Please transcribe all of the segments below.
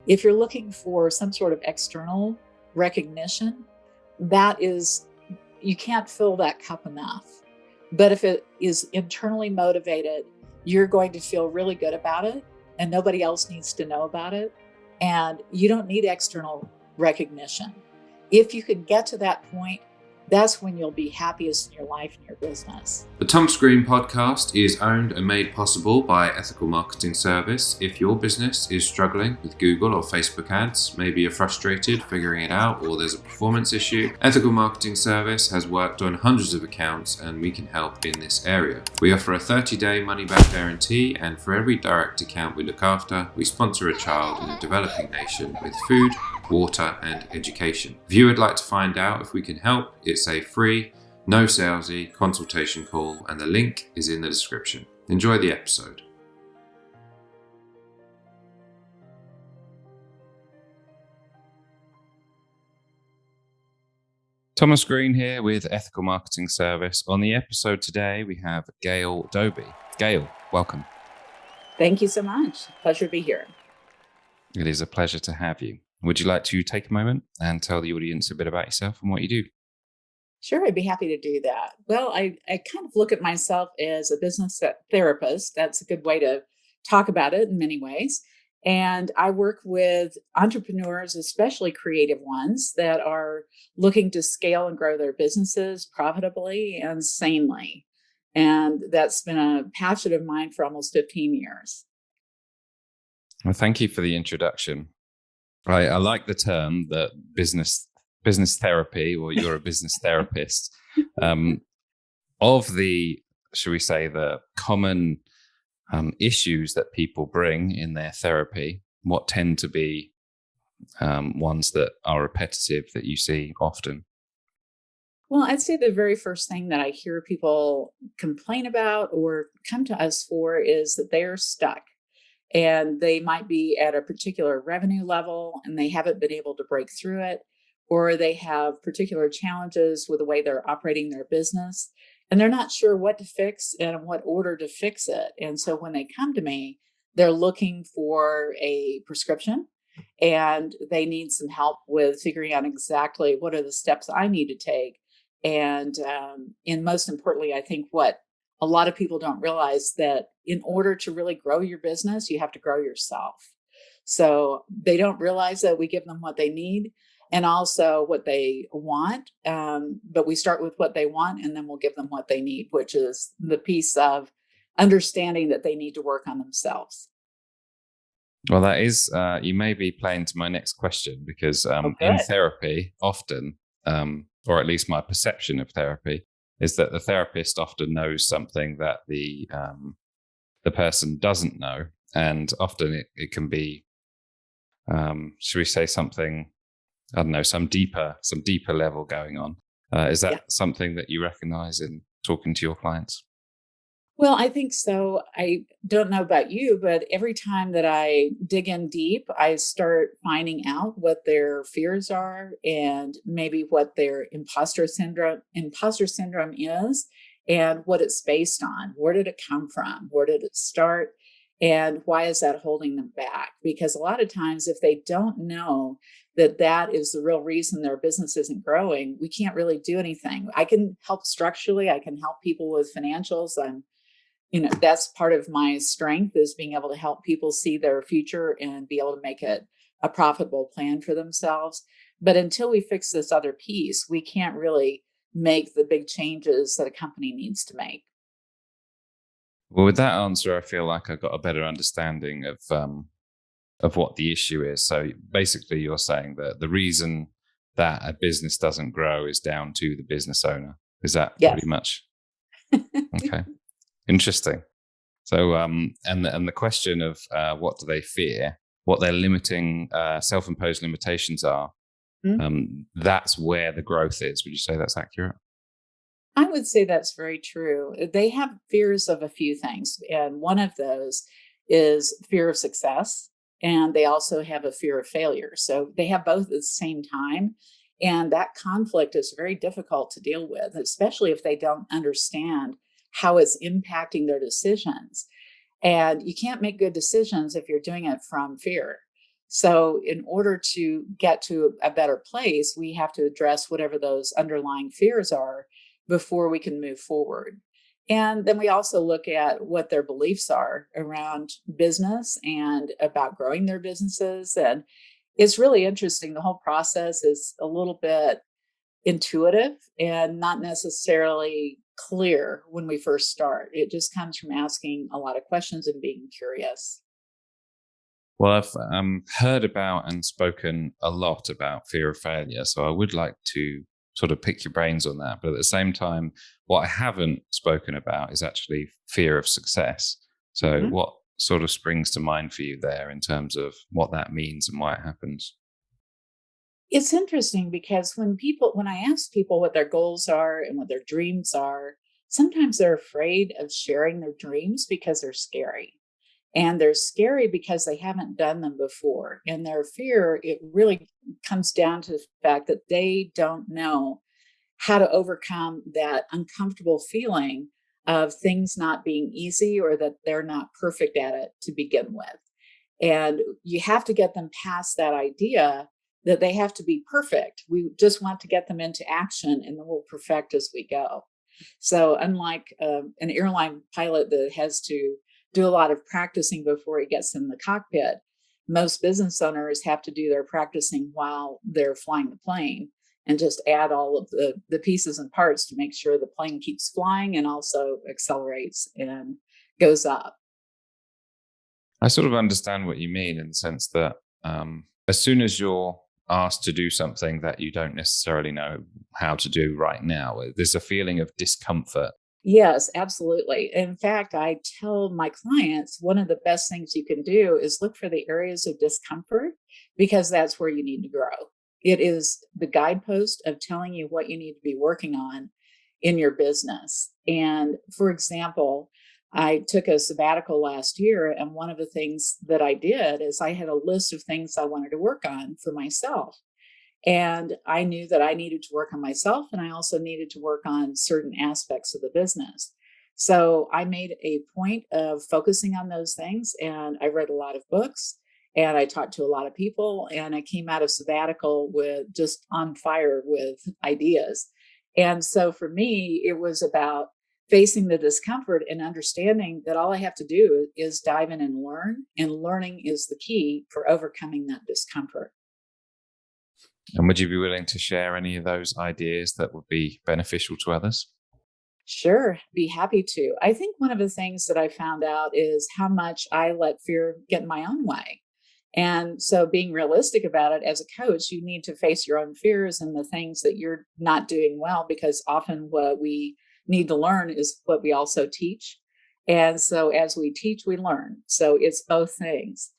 If you're looking for some sort of external recognition, you can't fill that cup enough. But if it is internally motivated, you're going to feel really good about it, and nobody else needs to know about it. And you don't need external recognition. If you can get to that point, that's when you'll be happiest in your life and your business. The Tom Screen podcast is owned and made possible by Ethical Marketing Service. If your business is struggling with Google or Facebook ads, maybe you're frustrated figuring it out, or there's a performance issue, Ethical Marketing Service has worked on hundreds of accounts and we can help in this area. We offer a 30-day money-back guarantee, and for every direct account we look after, we sponsor a child in a developing nation with food, water and education. If you would like to find out if we can help, it's a free, no salesy consultation call, and the link is in the description. Enjoy the episode. Thomas Green here with Ethical Marketing Service. On the episode today, we have Gail Doby. Gail, welcome. Thank you so much. Pleasure to be here. It is a pleasure to have you. Would you like to take a moment and tell the audience a bit about yourself and what you do? Sure, I'd be happy to do that. Well, I kind of look at myself as a business therapist. That's a good way to talk about it in many ways. And I work with entrepreneurs, especially creative ones, that are looking to scale and grow their businesses profitably and sanely. And that's been a passion of mine for almost 15 years. Well, thank you for the introduction. I like the term that business therapy, or you're a business therapist. Of the, should we say, the common issues that people bring in their therapy, what tend to be ones that are repetitive that you see often? Well, I'd say the very first thing that I hear people complain about or come to us for is that they're stuck. And they might be at a particular revenue level and they haven't been able to break through it, or they have particular challenges with the way they're operating their business, and they're not sure what to fix and in what order to fix it. And so when they come to me, they're looking for a prescription and they need some help with figuring out exactly what are the steps I need to take. And most importantly, I think what a lot of people don't realize, that in order to really grow your business, you have to grow yourself. So they don't realize that we give them what they need and also what they want. But we start with what they want and then we'll give them what they need, which is the piece of understanding that they need to work on themselves. Well, that is, you may be playing to my next question, because in therapy, often, or at least my perception of therapy, is that the therapist often knows something that the person doesn't know, and often it can be, should we say, something, I don't know, some deeper level going on. Is that something that you recognize in talking to your clients? Well, I think so. I don't know about you, but every time that I dig in deep, I start finding out what their fears are and maybe what their imposter syndrome is and what it's based on. Where did it come from? Where did it start? And why is that holding them back? Because a lot of times, if they don't know that is the real reason their business isn't growing, we can't really do anything. I can help structurally. I can help people with financials. That's part of my strength, is being able to help people see their future and be able to make it a profitable plan for themselves. But until we fix this other piece, we can't really make the big changes that a company needs to make. Well, with that answer, I feel like I got a better understanding of what the issue is. So basically, you're saying that the reason that a business doesn't grow is down to the business owner. Is that pretty much? Okay. Interesting. So, and the question of what do they fear, what their limiting, self-imposed limitations are, that's where the growth is. Would you say that's accurate? I would say that's very true. They have fears of a few things, and one of those is fear of success, and they also have a fear of failure. So they have both at the same time, and that conflict is very difficult to deal with, especially if they don't understand how it's impacting their decisions. And you can't make good decisions if you're doing it from fear. So, in order to get to a better place, we have to address whatever those underlying fears are before we can move forward. And then we also look at what their beliefs are around business and about growing their businesses. And it's really interesting. The whole process is a little bit intuitive and not necessarily clear when we first start. It just comes from asking a lot of questions and being curious. Well, I've heard about and spoken a lot about fear of failure. So I would like to sort of pick your brains on that. But at the same time, what I haven't spoken about is actually fear of success. So Mhm. what sort of springs to mind for you there in terms of what that means and why it happens? It's interesting because when I ask people what their goals are and what their dreams are, sometimes they're afraid of sharing their dreams because they're scary. And they're scary because they haven't done them before. And their fear, it really comes down to the fact that they don't know how to overcome that uncomfortable feeling of things not being easy or that they're not perfect at it to begin with. And you have to get them past that idea that they have to be perfect. We just want to get them into action and then we'll perfect as we go. So, unlike an airline pilot that has to do a lot of practicing before he gets in the cockpit, most business owners have to do their practicing while they're flying the plane and just add all of the pieces and parts to make sure the plane keeps flying and also accelerates and goes up. I sort of understand what you mean in the sense that as soon as you're asked to do something that you don't necessarily know how to do right now, there's a feeling of discomfort. Yes, absolutely. In fact, I tell my clients one of the best things you can do is look for the areas of discomfort because that's where you need to grow. It is the guidepost of telling you what you need to be working on in your business. And for example, I took a sabbatical last year, and one of the things that I did is I had a list of things I wanted to work on for myself. And I knew that I needed to work on myself and I also needed to work on certain aspects of the business. So I made a point of focusing on those things and I read a lot of books and I talked to a lot of people and I came out of sabbatical with just on fire with ideas. And so for me, it was about facing the discomfort and understanding that all I have to do is dive in and learning is the key for overcoming that discomfort. And would you be willing to share any of those ideas that would be beneficial to others? Sure, be happy to. I think one of the things that I found out is how much I let fear get in my own way. And so, being realistic about it as a coach, you need to face your own fears and the things that you're not doing well, because often what we need to learn is what we also teach. And so, as we teach, we learn. So, it's both things.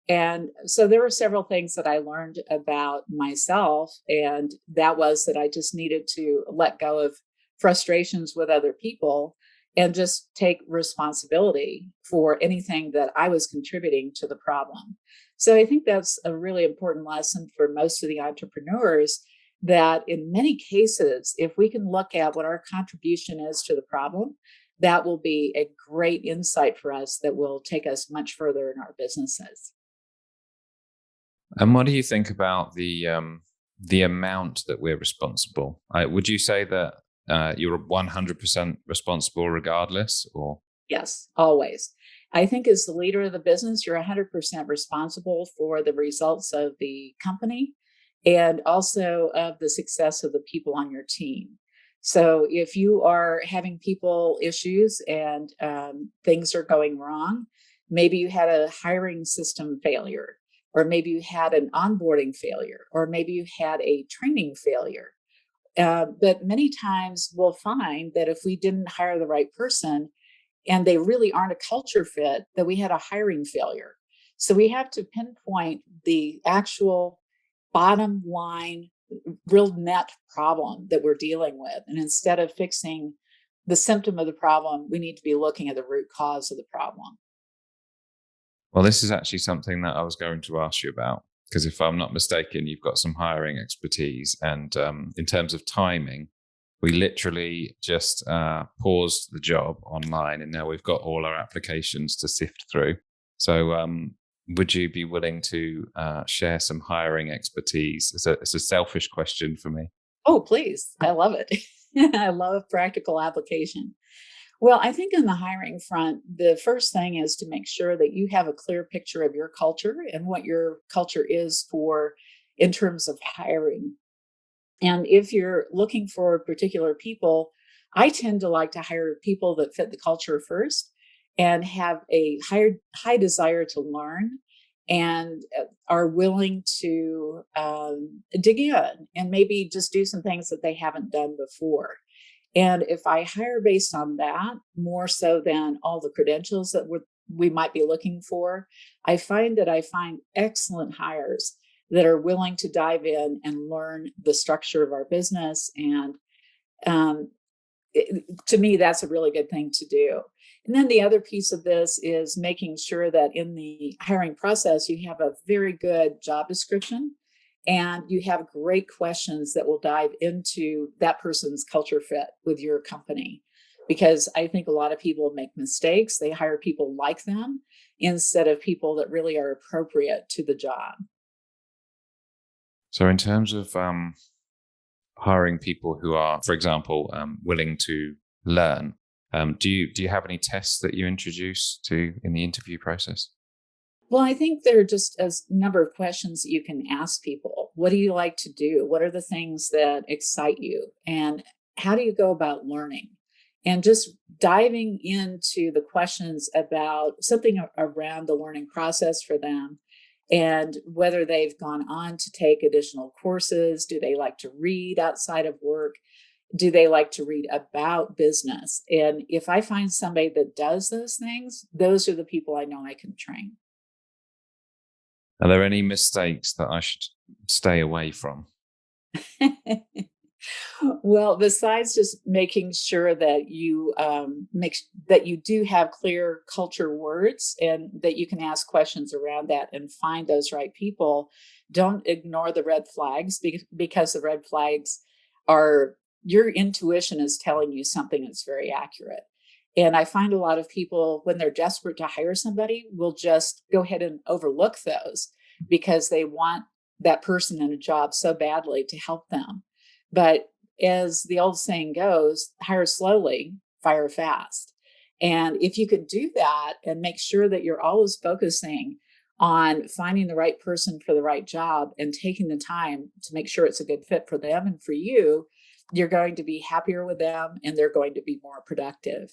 And so, there were several things that I learned about myself. And that was that I just needed to let go of frustrations with other people and just take responsibility for anything that I was contributing to the problem. So I think that's a really important lesson for most of the entrepreneurs that in many cases, if we can look at what our contribution is to the problem, that will be a great insight for us that will take us much further in our businesses. And what do you think about the amount that we're responsible? Would you say that you're 100% responsible regardless, or? Yes, always. I think as the leader of the business, you're 100% responsible for the results of the company and also of the success of the people on your team. So if you are having people issues and things are going wrong, maybe you had a hiring system failure, or maybe you had an onboarding failure, or maybe you had a training failure. But many times we'll find that if we didn't hire the right person, and they really aren't a culture fit, that we had a hiring failure. So we have to pinpoint the actual bottom line, real net problem that we're dealing with. And instead of fixing the symptom of the problem, we need to be looking at the root cause of the problem. Well, this is actually something that I was going to ask you about because if I'm not mistaken, you've got some hiring expertise. And in terms of timing, we literally just paused the job online and now we've got all our applications to sift through. So would you be willing to share some hiring expertise? It's a selfish question for me. Oh, please. I love it. I love practical application. Well, I think on the hiring front, the first thing is to make sure that you have a clear picture of your culture and what your culture is for in terms of hiring. And if you're looking for particular people, I tend to like to hire people that fit the culture first and have a high desire to learn and are willing to dig in and maybe just do some things that they haven't done before. And if I hire based on that, more so than all the credentials that we might be looking for, I find excellent hires that are willing to dive in and learn the structure of our business. And um, to me, that's a really good thing to do. And then the other piece of this is making sure that in the hiring process, you have a very good job description and you have great questions that will dive into that person's culture fit with your company. Because I think a lot of people make mistakes. They hire people like them instead of people that really are appropriate to the job. So, in terms of hiring people who are, for example, willing to learn, do you have any tests that you introduce to in the interview process? Well, I think there are just a number of questions that you can ask people. What do you like to do? What are the things that excite you? And how do you go about learning? And just diving into the questions about something around the learning process for them and whether they've gone on to take additional courses. Do they like to read outside of work? Do they like to read about business? And if I find somebody that does those things, those are the people I know I can train. Are there any mistakes that I should stay away from? Well, besides just making sure that you that you do have clear culture words and that you can ask questions around that and find those right people, don't ignore the red flags because the red flags are your intuition is telling you something that's very accurate. And I find a lot of people, when they're desperate to hire somebody, will just go ahead and overlook those because they want that person in a job so badly to help them. But as the old saying goes, hire slowly, fire fast. And if you could do that and make sure that you're always focusing on finding the right person for the right job and taking the time to make sure it's a good fit for them and for you, you're going to be happier with them and they're going to be more productive.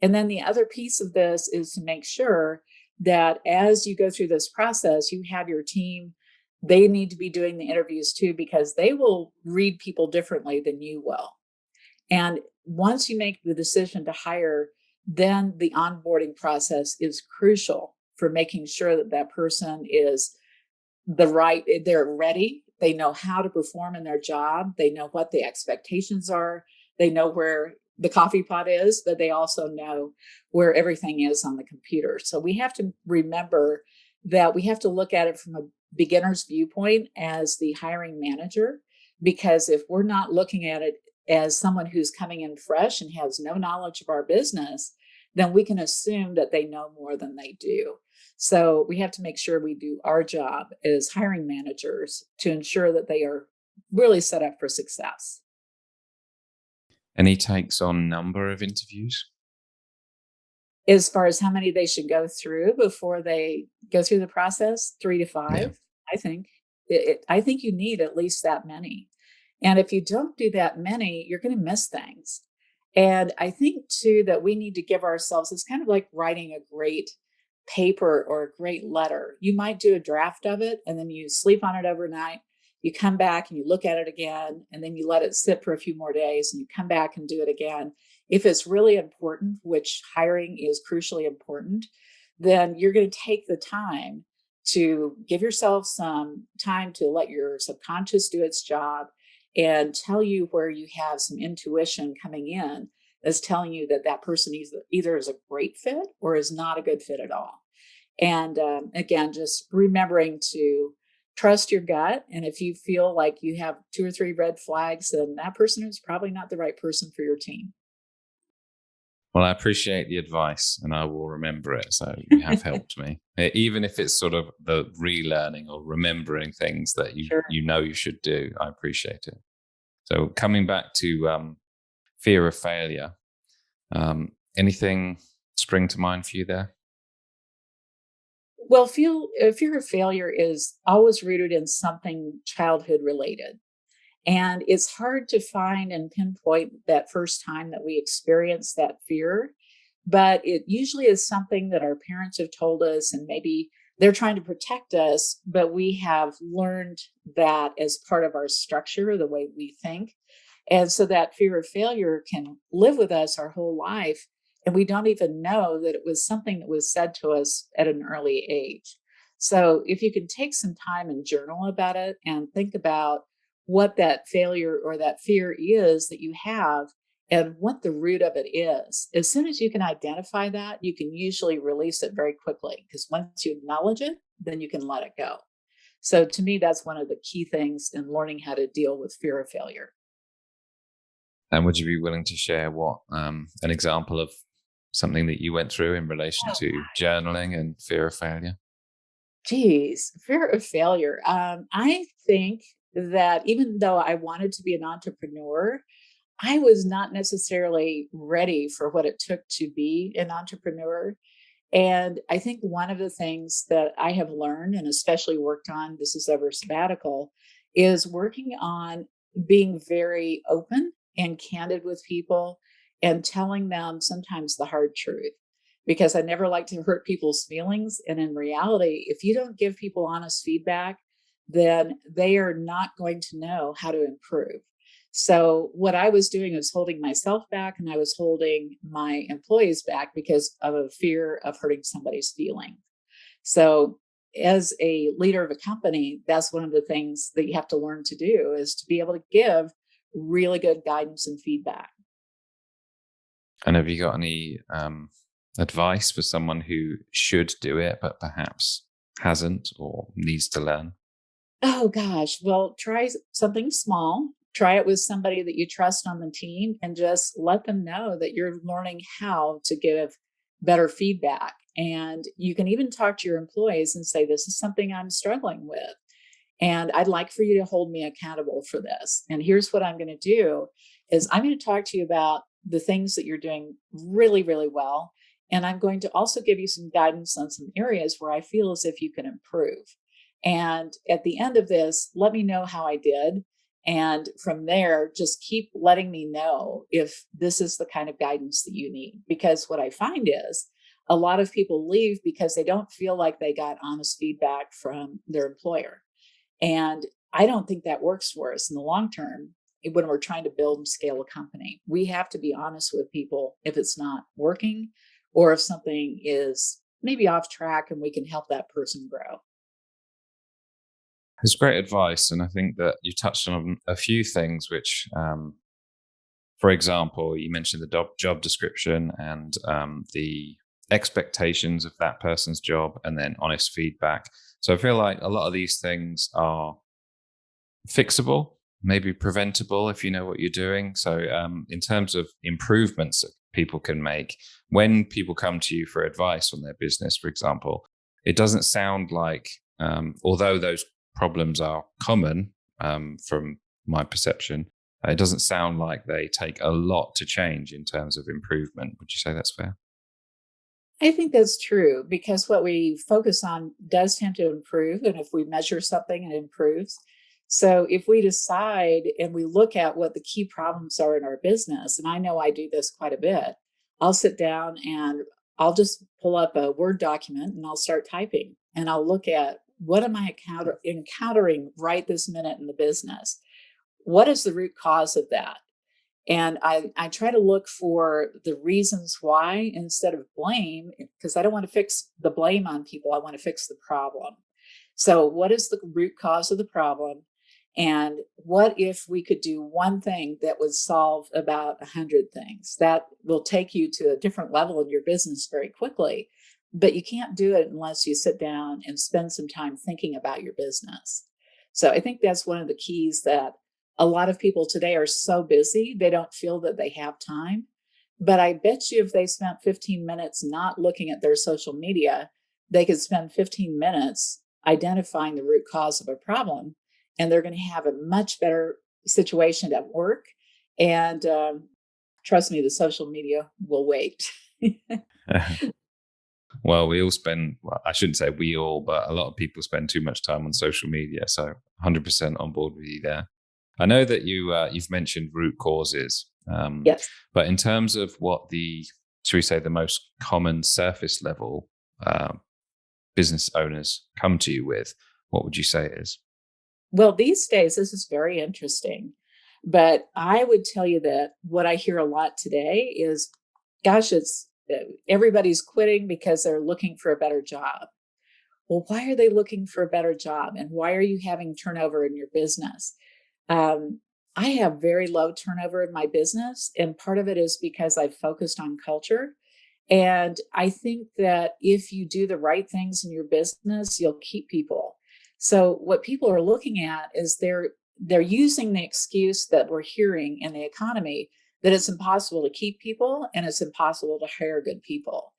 And then the other piece of this is to make sure that as you go through this process, you have your team. They need to be doing the interviews too, because they will read people differently than you will. And once you make the decision to hire, then the onboarding process is crucial for making sure that that person is they're ready. They know how to perform in their job. They know what the expectations are. They know where the coffee pot is, but they also know where everything is on the computer. So we have to remember that we have to look at it from a beginner's viewpoint as the hiring manager, because if we're not looking at it as someone who's coming in fresh and has no knowledge of our business, then we can assume that they know more than they do. So we have to make sure we do our job as hiring managers to ensure that they are really set up for success. Any takes on number of interviews? As far as how many they should go through before they go through the process, 3 to Yeah. 5, I think. I think you need at least that many. And if you don't do that many, you're going to miss things. And I think too that we need to give ourselves, it's kind of like writing a great paper or a great letter. You might do a draft of it and then you sleep on it overnight. You come back and you look at it again, and then you let it sit for a few more days and you come back and do it again. If it's really important, which hiring is crucially important, then you're going to take the time to give yourself some time to let your subconscious do its job and tell you where you have some intuition coming in that's telling you that that person either is a great fit or is not a good fit at all. And again, just remembering to trust your gut. And if you feel like you have 2 or 3 red flags, then that person is probably not the right person for your team. Well, I appreciate the advice and I will remember it. So you have helped me, even if it's sort of the relearning or remembering things that Sure. you know you should do. I appreciate it. So coming back to fear of failure, anything spring to mind for you there? Well, fear of failure is always rooted in something childhood related. And it's hard to find and pinpoint that first time that we experience that fear, but it usually is something that our parents have told us, and maybe they're trying to protect us, but we have learned that as part of our structure, the way we think. And so that fear of failure can live with us our whole life. And we don't even know that it was something that was said to us at an early age. So if you can take some time and journal about it and think about what that failure or that fear is that you have and what the root of it is, as soon as you can identify that, you can usually release it very quickly because once you acknowledge it, then you can let it go. So to me, that's one of the key things in learning how to deal with fear of failure. And would you be willing to share what an example of something that you went through in relation Oh, to journaling and fear of failure? geez, fear of failure. I think that even though I wanted to be an entrepreneur, I was not necessarily ready for what it took to be an entrepreneur. And I think one of the things that I have learned and especially worked on, this is over sabbatical, is working on being very open and candid with people and telling them sometimes the hard truth. Because I never like to hurt people's feelings. And in reality, if you don't give people honest feedback, then they are not going to know how to improve. So what I was doing was holding myself back and I was holding my employees back because of a fear of hurting somebody's feeling. So as a leader of a company, that's one of the things that you have to learn to do is to be able to give really good guidance and feedback. And have you got any advice for someone who should do it, but perhaps hasn't or needs to learn? Oh gosh, well, something small. Try it with somebody that you trust on the team and just let them know that you're learning how to give better feedback. And you can even talk to your employees and say, this is something I'm struggling with. And I'd like for you to hold me accountable for this. And here's what I'm going to do is I'm going to talk to you about the things that you're doing really, really well. And I'm going to also give you some guidance on some areas where I feel as if you can improve. And at the end of this, let me know how I did. And from there, just keep letting me know if this is the kind of guidance that you need. Because what I find is a lot of people leave because they don't feel like they got honest feedback from their employer. And I don't think that works for us in the long term when we're trying to build and scale a company. We have to be honest with people if it's not working or if something is maybe off track and we can help that person grow. It's great advice. And I think that you touched on a few things which, for example, you mentioned the job description and the expectations of that person's job and then honest feedback. So I feel like a lot of these things are fixable, maybe preventable if you know what you're doing. So, in terms of improvements that people can make, when people come to you for advice on their business, for example, it doesn't sound like, although those problems are common from my perception, it doesn't sound like they take a lot to change in terms of improvement. Would you say that's fair? I think that's true because what we focus on does tend to improve. And if we measure something, it improves. So if we decide and we look at what the key problems are in our business, and I know I do this quite a bit, I'll sit down and I'll just pull up a Word document and I'll start typing and I'll look at what am I encountering right this minute in the business? What is the root cause of that? And I try to look for the reasons why instead of blame, because I don't want to fix the blame on people. I want to fix the problem. So, what is the root cause of the problem? And what if we could do one thing that would solve about 100 things? That will take you to a different level in your business very quickly. But you can't do it unless you sit down and spend some time thinking about your business. So, I think that's one of the keys that a lot of people today are so busy, they don't feel that they have time. But I bet you if they spent 15 minutes not looking at their social media, they could spend 15 minutes identifying the root cause of a problem, and they're going to have a much better situation at work. And trust me, the social media will wait. Well, well, I shouldn't say we all, but a lot of people spend too much time on social media. So 100% on board with you there. I know that you've mentioned root causes, Yes. but in terms of what should we say, the most common surface level business owners come to you with, what would you say it is? Well, these days, this is very interesting. But I would tell you that what I hear a lot today is, gosh, it's everybody's quitting because they're looking for a better job. Well, why are they looking for a better job? And why are you having turnover in your business? Um, I have very low turnover in my business. And part of it is because I've focused on culture. And I think that if you do the right things in your business, you'll keep people. So what people are looking at is they're using the excuse that we're hearing in the economy that it's impossible to keep people and it's impossible to hire good people.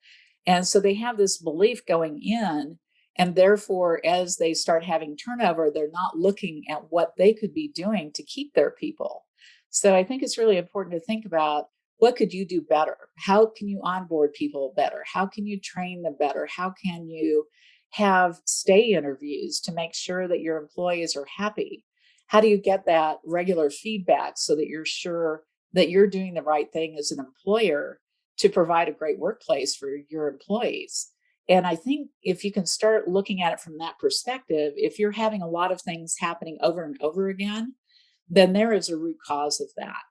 And so they have this belief going in, and therefore as they start having turnover, they're not looking at what they could be doing to keep their people. So I think it's really important to think about, what could you do better? How can you onboard people better? How can you train them better? How can you have stay interviews to make sure that your employees are happy? How do you get that regular feedback so that you're sure that you're doing the right thing as an employer to provide a great workplace for your employees? And I think if you can start looking at it from that perspective, if you're having a lot of things happening over and over again, then there is a root cause of that.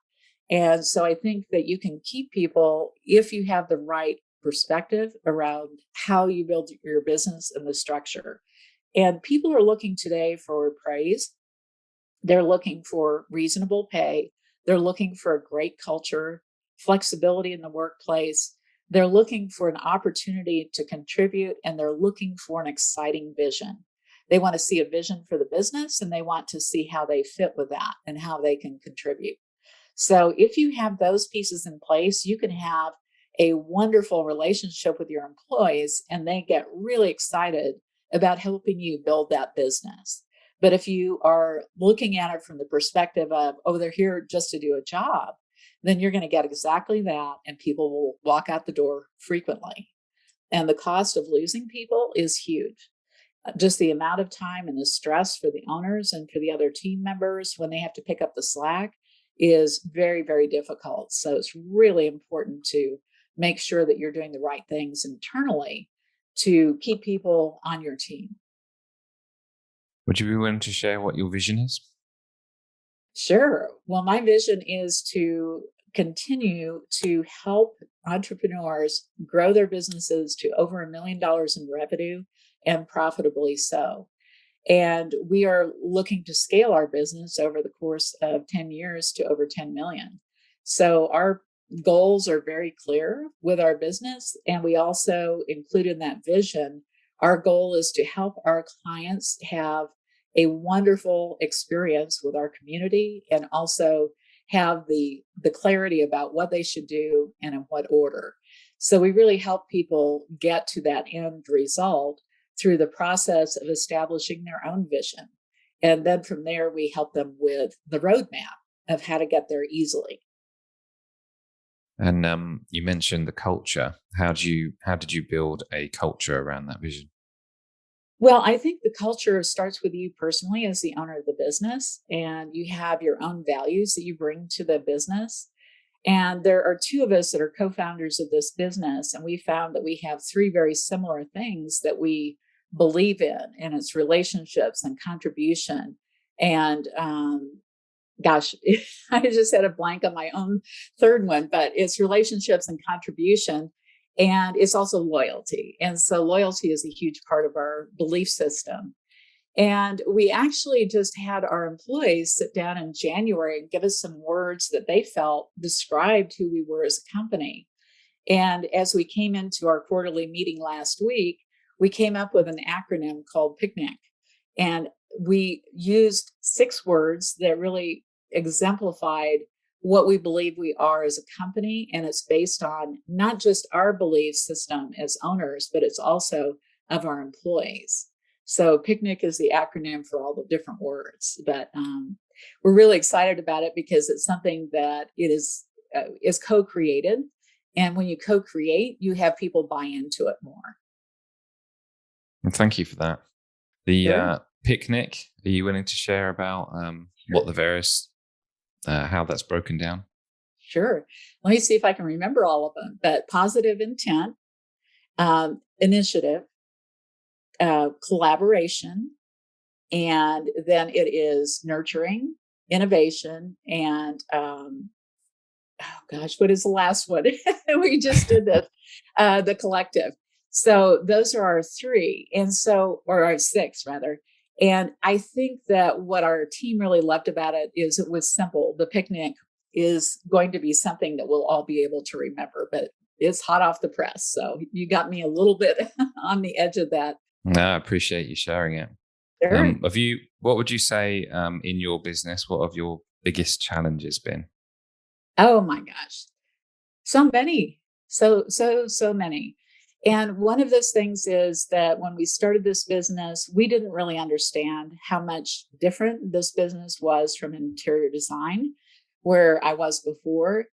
And so I think that you can keep people if you have the right perspective around how you build your business and the structure. And people are looking today for praise. They're looking for reasonable pay. They're looking for a great culture, flexibility in the workplace. They're looking for an opportunity to contribute, and they're looking for an exciting vision. They want to see a vision for the business, and they want to see how they fit with that and how they can contribute. So if you have those pieces in place, you can have a wonderful relationship with your employees, and they get really excited about helping you build that business. But if you are looking at it from the perspective of, oh, they're here just to do a job, then you're going to get exactly that, and people will walk out the door frequently. And the cost of losing people is huge. Just the amount of time and the stress for the owners and for the other team members when they have to pick up the slack is very, very difficult. So it's really important to make sure that you're doing the right things internally to keep people on your team. Would you be willing to share what your vision is? Sure. Well, my vision is to continue to help entrepreneurs grow their businesses to over $1 million in revenue and profitably so. And we are looking to scale our business over the course of 10 years to over 10 million. So our goals are very clear with our business. And we also include in that vision, our goal is to help our clients have a wonderful experience with our community and also have the clarity about what they should do and in what order. So we really help people get to that end result through the process of establishing their own vision. And then from there, we help them with the roadmap of how to get there easily. And you mentioned the culture. How did you build a culture around that vision? Well, I think the culture starts with you personally as the owner of the business, and you have your own values that you bring to the business. And there are two of us that are co-founders of this business, and we found that we have three very similar things that we believe in, and it's relationships and contribution. And gosh, I just had a blank on my own third one, but it's relationships and contribution. And it's also loyalty. And so loyalty is a huge part of our belief system. And we actually just had our employees sit down in January and give us some words that they felt described who we were as a company. And as we came into our quarterly meeting last week, we came up with an acronym called PICNIC. And we used 6 words that really exemplified what we believe we are as a company. And it's based on not just our belief system as owners, but it's also of our employees. So picnic is the acronym for all the different words, but we're really excited about it because it's something that it is co-created. And when you co-create, you have people buy into it more. And thank you for that. The Sure. picnic, are you willing to share about what the various, how that's broken down? Sure. Let me see if I can remember all of them. But positive intent, initiative, collaboration, and then it is nurturing, innovation, and oh gosh, what is the last one? We just did this, the collective. So those are our three, and so or our six rather. And I think that what our team really loved about it is it was simple. The picnic is going to be something that we'll all be able to remember, but it's hot off the press. So you got me a little bit on the edge of that. No, I appreciate you sharing it. Sure. What would you say in your business? What have your biggest challenges been? Oh my gosh. So many. So many. And one of those things is that when we started this business, we didn't really understand how much different this business was from interior design, where I was before.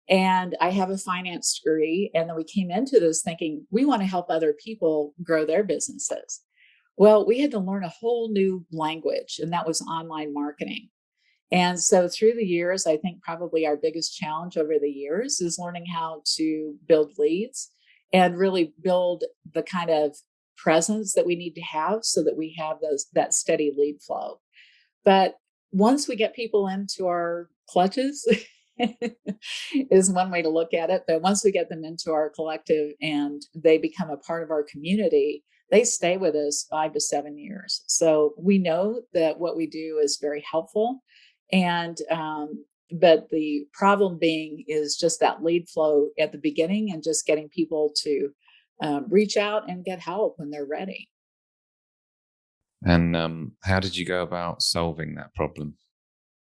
And I have a finance degree. And then we came into this thinking we want to help other people grow their businesses. Well, we had to learn a whole new language, and that was online marketing. And so through the years, I think probably our biggest challenge over the years is learning how to build leads and really build the kind of presence that we need to have so that we have that steady lead flow. But once we get people into our clutches, is one way to look at it. But once we get them into our collective and they become a part of our community, they stay with us 5 to 7 years. So we know that what we do is very helpful. And, but the problem being is just that lead flow at the beginning and just getting people to reach out and get help when they're ready. And how did you go about solving that problem?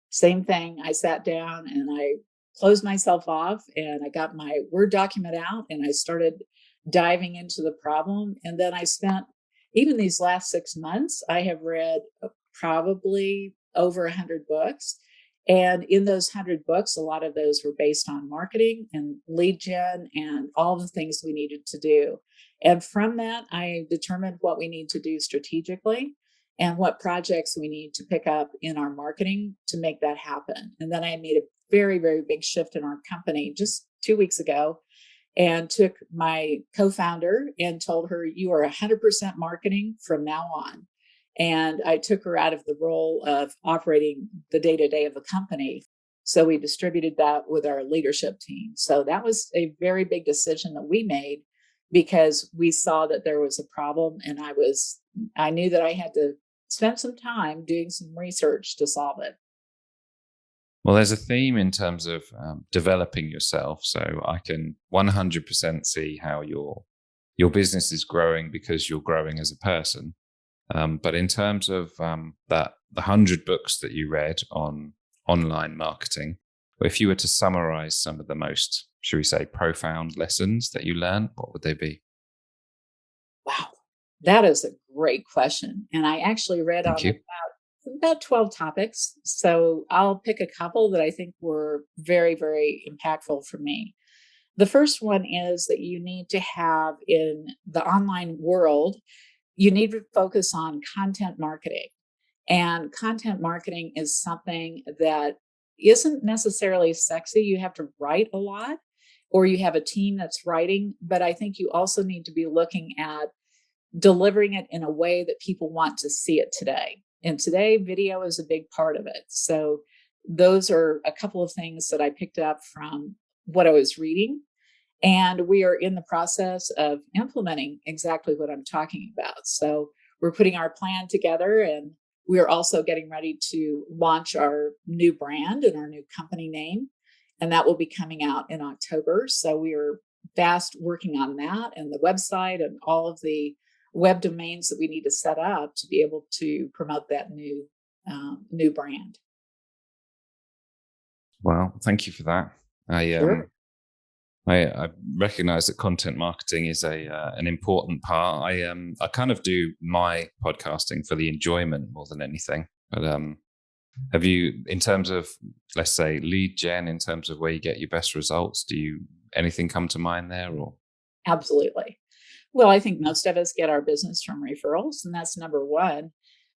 Same thing. I sat down and I closed myself off and I got my Word document out and I started diving into the problem. And then I spent, even these last 6 months, I have read probably over 100 books. And in those 100 books, a lot of those were based on marketing and lead gen and all the things we needed to do. And from that, I determined what we need to do strategically and what projects we need to pick up in our marketing to make that happen. And then I made a very, very big shift in our company just 2 weeks ago and took my co-founder and told her, you are 100% marketing from now on. And I took her out of the role of operating the day-to-day of the company. So we distributed that with our leadership team. So that was a very big decision that we made because we saw that there was a problem and I knew that I had to spend some time doing some research to solve it. Well, there's a theme in terms of developing yourself. So I can 100% see how your business is growing because you're growing as a person. But in terms of the 100 books that you read on online marketing, if you were to summarize some of the most, should we say, profound lessons that you learned, what would they be? Wow, that is a great question. And I actually read Thank on you. about 12 topics. So I'll pick a couple that I think were very, very impactful for me. The first one is that you need to have in the online world, you need to focus on content marketing. And content marketing is something that isn't necessarily sexy. You have to write a lot, or you have a team that's writing. But I think you also need to be looking at delivering it in a way that people want to see it today. And today, video is a big part of it. So, those are a couple of things that I picked up from what I was reading. And we are in the process of implementing exactly what I'm talking about. So, we're putting our plan together and we are also getting ready to launch our new brand and our new company name. And that will be coming out in October. So, we are fast working on that and the website and all of the web domains that we need to set up to be able to promote that new brand. Well, thank you for that. I Sure. I recognize that content marketing is an important part. I kind of do my podcasting for the enjoyment more than anything. But have you, in terms of, let's say, lead gen, in terms of where you get your best results, do you anything come to mind there? Or Absolutely. Well, I think most of us get our business from referrals, and that's number one.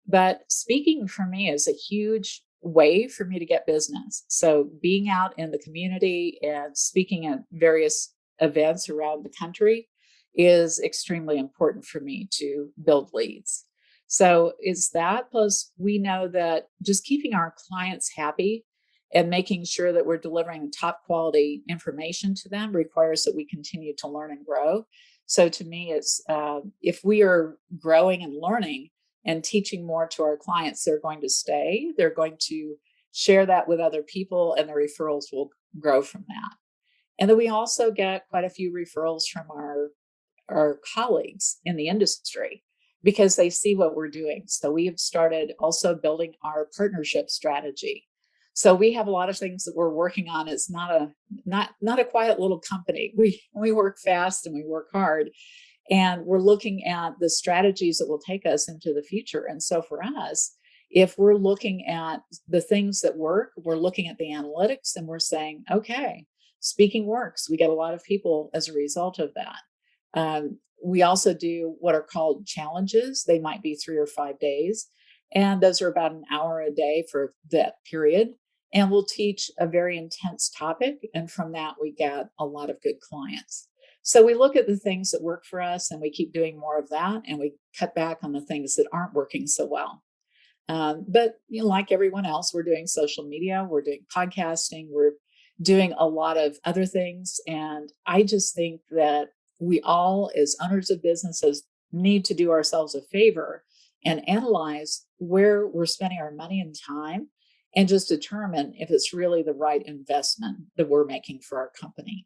But speaking for me is a huge way for me to get business. So being out in the community and speaking at various events around the country is extremely important for me to build leads. So is that plus we know that just keeping our clients happy and making sure that we're delivering top quality information to them requires that we continue to learn and grow. So to me, it's if we are growing and learning and teaching more to our clients, they're going to stay. They're going to share that with other people, and the referrals will grow from that. And then we also get quite a few referrals from our colleagues in the industry because they see what we're doing. So we have started also building our partnership strategy. So we have a lot of things that we're working on. It's not a quiet little company. We work fast and we work hard, and we're looking at the strategies that will take us into the future. And so for us, if we're looking at the things that work, we're looking at the analytics and we're saying, okay, speaking works. We get a lot of people as a result of that. We also do what are called challenges. They might be 3 or 5 days, and those are about an hour a day for that period. And we'll teach a very intense topic. And from that, we get a lot of good clients. So we look at the things that work for us and we keep doing more of that. And we cut back on the things that aren't working so well. But like everyone else, we're doing social media, we're doing podcasting, we're doing a lot of other things. And I just think that we all, as owners of businesses, need to do ourselves a favor and analyze where we're spending our money and time and just determine if it's really the right investment that we're making for our company.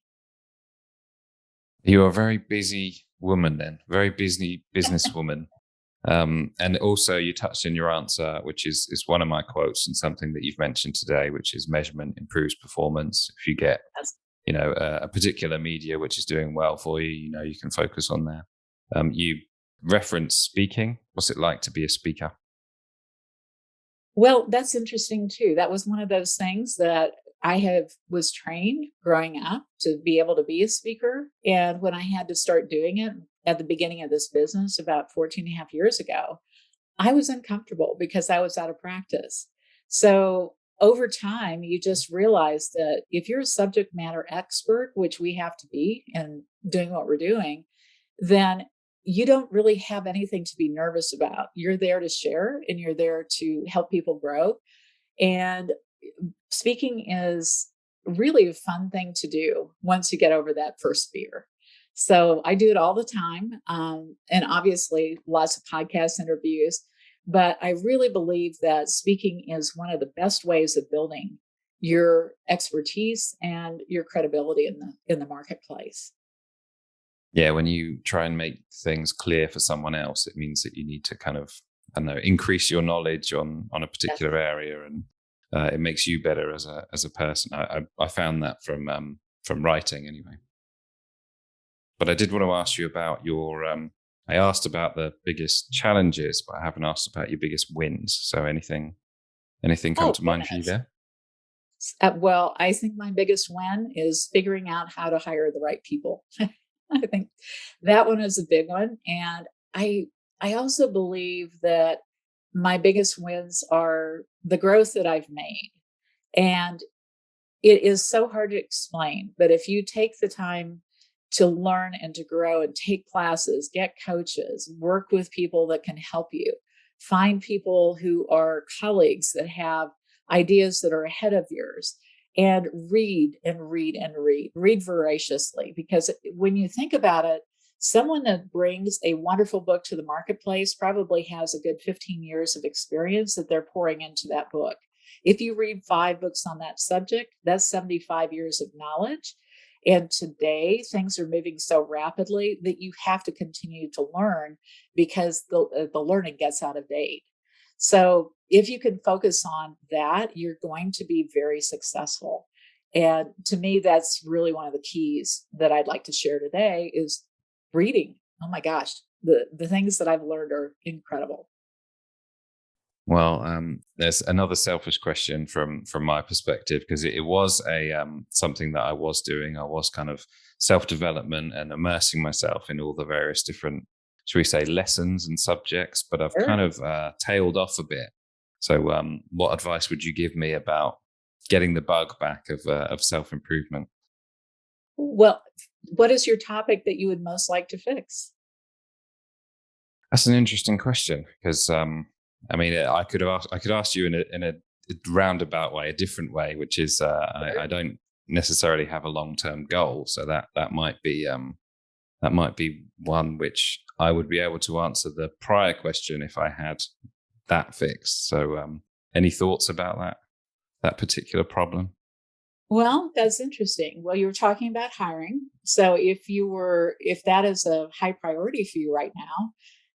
you're a very busy woman, then, very busy businesswoman. And also, you touched in your answer, which is one of my quotes and something that you've mentioned today, which is measurement improves performance. If you get, Yes. a particular media which is doing well for you, you can focus on that. You referenced speaking. What's it like to be a speaker? Well, that's interesting too. That was one of those things that was trained growing up to be able to be a speaker. And when I had to start doing it at the beginning of this business about 14 and a half years ago, I was uncomfortable because I was out of practice. So over time, you just realize that if you're a subject matter expert, which we have to be in doing what we're doing, then you don't really have anything to be nervous about. You're there to share and you're there to help people grow. And speaking is really a fun thing to do once you get over that first fear. So I do it all the time. And obviously, lots of podcast interviews. But I really believe that speaking is one of the best ways of building your expertise and your credibility in the marketplace. Yeah, when you try and make things clear for someone else, it means that you need to kind of, I don't know, increase your knowledge on a Yes. particular area, and it makes you better as a person. I found that from writing anyway. But I did want to ask you about your. I asked about the biggest challenges, but I haven't asked about your biggest wins. So anything come Oh, to mind for you goodness. there? Well, I think my biggest win is figuring out how to hire the right people. I think that one is a big one. And I I also believe that my biggest wins are the growth that I've made. And it is so hard to explain, but if you take the time to learn and to grow and take classes, get coaches, work with people that can help you, find people who are colleagues that have ideas that are ahead of yours, and read and read and read voraciously. Because when you think about it, someone that brings a wonderful book to the marketplace probably has a good 15 years of experience that they're pouring into that book. If you read 5 books on that subject, that's 75 years of knowledge. And today, things are moving so rapidly that you have to continue to learn because the learning gets out of date. So if you can focus on that, you're going to be very successful. And to me, that's really one of the keys that I'd like to share today is reading. Oh my gosh, the things that I've learned are incredible. Well, there's another selfish question from my perspective because it was a something that I was doing. I was kind of self development and immersing myself in all the various different, should we say, lessons and subjects. But I've Sure. kind of tailed off a bit. So, what advice would you give me about getting the bug back of self improvement? Well, what is your topic that you would most like to fix? That's an interesting question because I mean, I could ask you in a roundabout way, a different way, which is I don't necessarily have a long term goal, so that might be one which I would be able to answer the prior question if I had that fixed. So, any thoughts about that particular problem? Well, that's interesting. Well, you were talking about hiring. So if that is a high priority for you right now,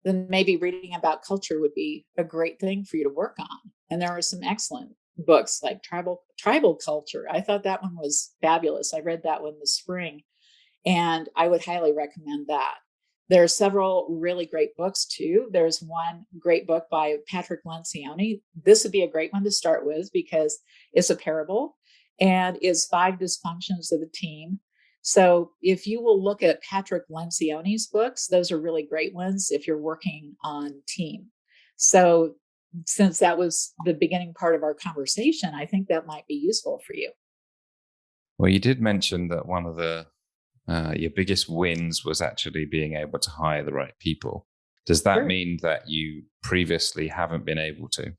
then maybe reading about culture would be a great thing for you to work on. And there are some excellent books like Tribal Culture. I thought that one was fabulous. I read that one this spring, and I would highly recommend that. There are several really great books too. There's one great book by Patrick Lencioni. This would be a great one to start with because it's a parable and is five dysfunctions of a team. So if you will look at Patrick Lencioni's books, those are really great ones if you're working on team. So since that was the beginning part of our conversation, I think that might be useful for you. Well, you did mention that one of the your biggest wins was actually being able to hire the right people. Does that Sure. mean that you previously haven't been able to?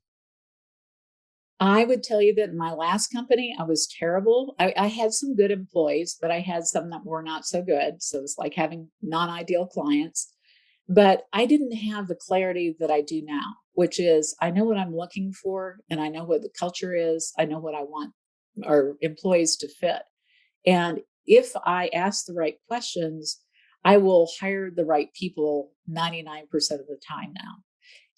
I would tell you that in my last company, I was terrible. I had some good employees, but I had some that were not so good. So it's like having non ideal clients. But I didn't have the clarity that I do now, which is I know what I'm looking for and I know what the culture is. I know what I want our employees to fit. And if I ask the right questions, I will hire the right people 99% of the time now.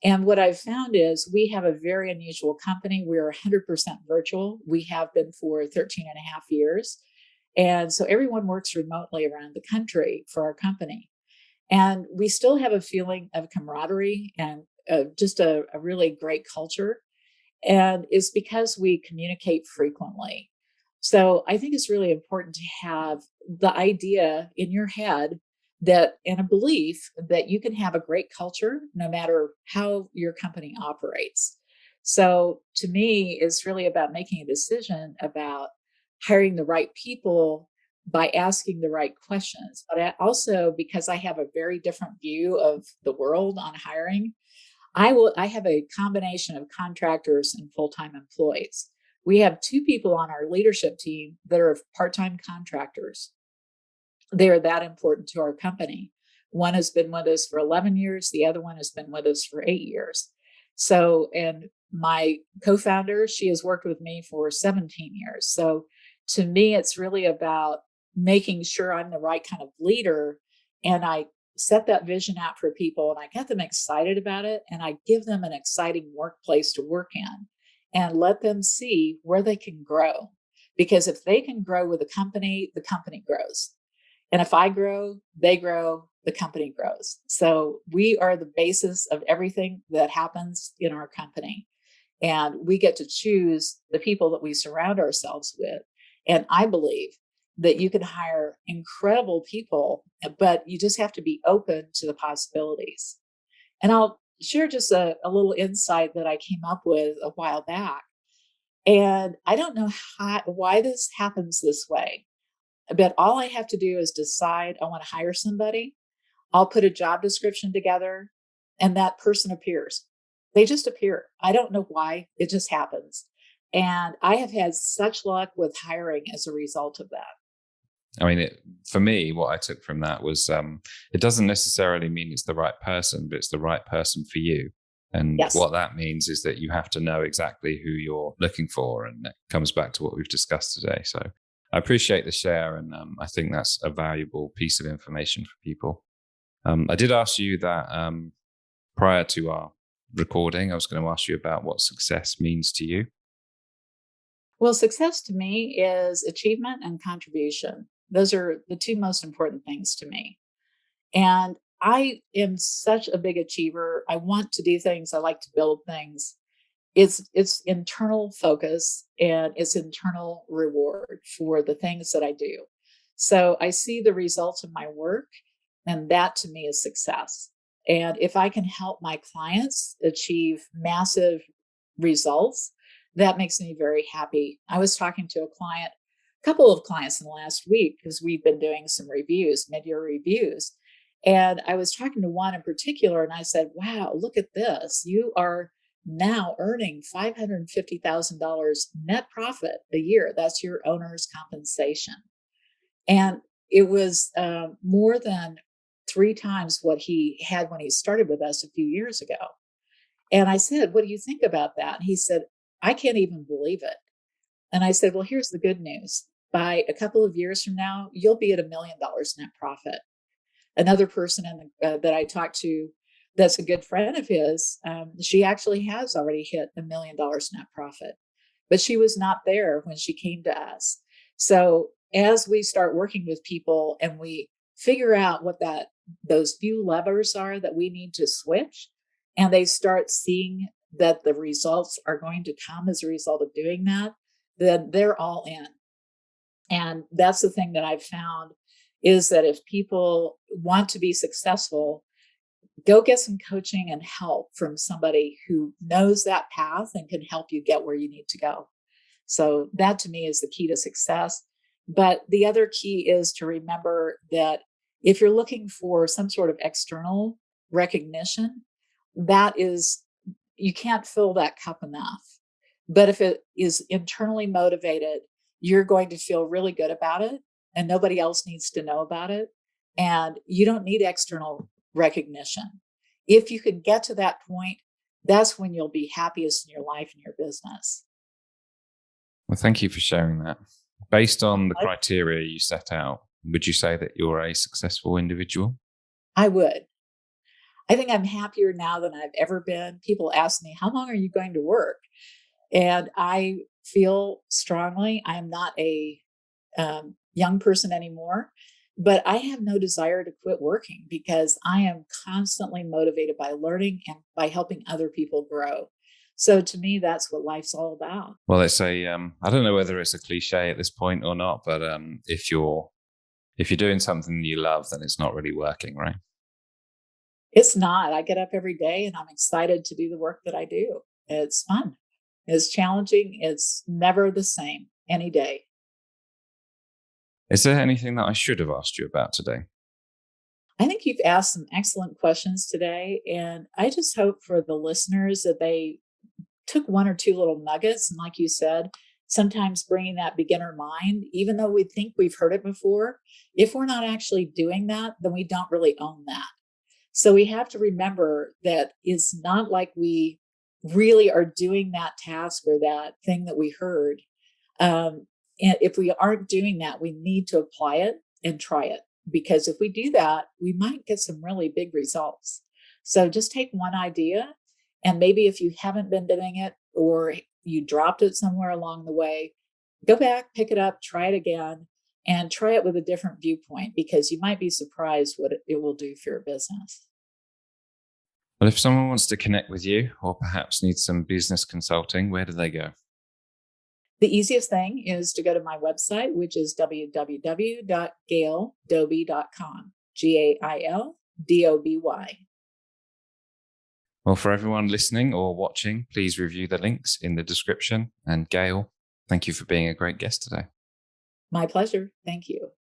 And what I've found is we have a very unusual company. We're 100% virtual. We have been for 13 and a half years. And so everyone works remotely around the country for our company. And we still have a feeling of camaraderie and just a really great culture. And it's because we communicate frequently. So I think it's really important to have the idea in your head that and a belief that you can have a great culture no matter how your company operates. So to me, it's really about making a decision about hiring the right people by asking the right questions. But also because I have a very different view of the world on hiring, I have a combination of contractors and full-time employees. We have two people on our leadership team that are part-time contractors. They are that important to our company. One has been with us for 11 years, the other one has been with us for 8 years. So, and my co-founder, she has worked with me for 17 years. So, to me it's really about making sure I'm the right kind of leader and I set that vision out for people and I get them excited about it and I give them an exciting workplace to work in and let them see where they can grow. Because if they can grow with the company grows. And if I grow, they grow, the company grows. So we are the basis of everything that happens in our company. And we get to choose the people that we surround ourselves with. And I believe that you can hire incredible people, but you just have to be open to the possibilities. And I'll share just a little insight that I came up with a while back. And I don't know why this happens this way, but all I have to do is decide I want to hire somebody. I'll put a job description together and that person appears. They just appear. I don't know why, it just happens. And I have had such luck with hiring as a result of that. I mean, for me, what I took from that was it doesn't necessarily mean it's the right person, but it's the right person for you. And Yes. what that means is that you have to know exactly who you're looking for. And that comes back to what we've discussed today. So I appreciate the share. And I think that's a valuable piece of information for people. I did ask you that prior to our recording, I was going to ask you about what success means to you. Well, success to me is achievement and contribution. Those are the two most important things to me. And I am such a big achiever. I want to do things. I like to build things. It's internal focus and it's internal reward for the things that I do. So I see the results of my work, and that to me is success. And if I can help my clients achieve massive results, that makes me very happy. I was talking to a couple of clients in the last week because we've been doing some reviews, mid-year reviews. And I was talking to one in particular, and I said, wow, look at this. You are now earning $550,000 net profit a year. That's your owner's compensation. And it was more than 3 times what he had when he started with us a few years ago. And I said, what do you think about that? And he said, I can't even believe it. And I said, well, here's the good news. By a couple of years from now, you'll be at $1 million net profit. Another person that I talked to that's a good friend of his, she actually has already hit $1 million net profit, but she was not there when she came to us. So as we start working with people and we figure out what those few levers are that we need to switch, and they start seeing that the results are going to come as a result of doing that, then they're all in. And that's the thing that I've found is that if people want to be successful, go get some coaching and help from somebody who knows that path and can help you get where you need to go. So that to me is the key to success. But the other key is to remember that if you're looking for some sort of external recognition, you can't fill that cup enough. But if it is internally motivated, you're going to feel really good about it, and nobody else needs to know about it. And you don't need external recognition. If you can get to that point, that's when you'll be happiest in your life and your business. Well, thank you for sharing that. Based on the criteria you set out, would you say that you're a successful individual? I would. I think I'm happier now than I've ever been. People ask me, how long are you going to work? And I feel strongly I am not a young person anymore, but I have no desire to quit working because I am constantly motivated by learning and by helping other people grow. So to me, that's what life's all about. Well, it's I don't know whether it's a cliche at this point or not, but if you're doing something you love, then it's not really working, right? It's not. I get up every day and I'm excited to do the work that I do. It's fun. It's challenging. It's never the same any day. Is there anything that I should have asked you about today? I think you've asked some excellent questions today, and I just hope for the listeners that they took 1 or 2 little nuggets. And like you said, sometimes bringing that beginner mind, even though we think we've heard it before, if we're not actually doing that, then we don't really own that. So we have to remember that it's not like we really are doing that task or that thing that we heard. And if we aren't doing that, we need to apply it and try it. Because if we do that, we might get some really big results. So just take one idea, and maybe if you haven't been doing it or you dropped it somewhere along the way, go back, pick it up, try it again, and try it with a different viewpoint, because you might be surprised what it will do for your business. Well, if someone wants to connect with you or perhaps needs some business consulting, where do they go? The easiest thing is to go to my website, which is www.gaildoby.com, GAILDOBY. Well, for everyone listening or watching, please review the links in the description. And Gail, thank you for being a great guest today. My pleasure. Thank you.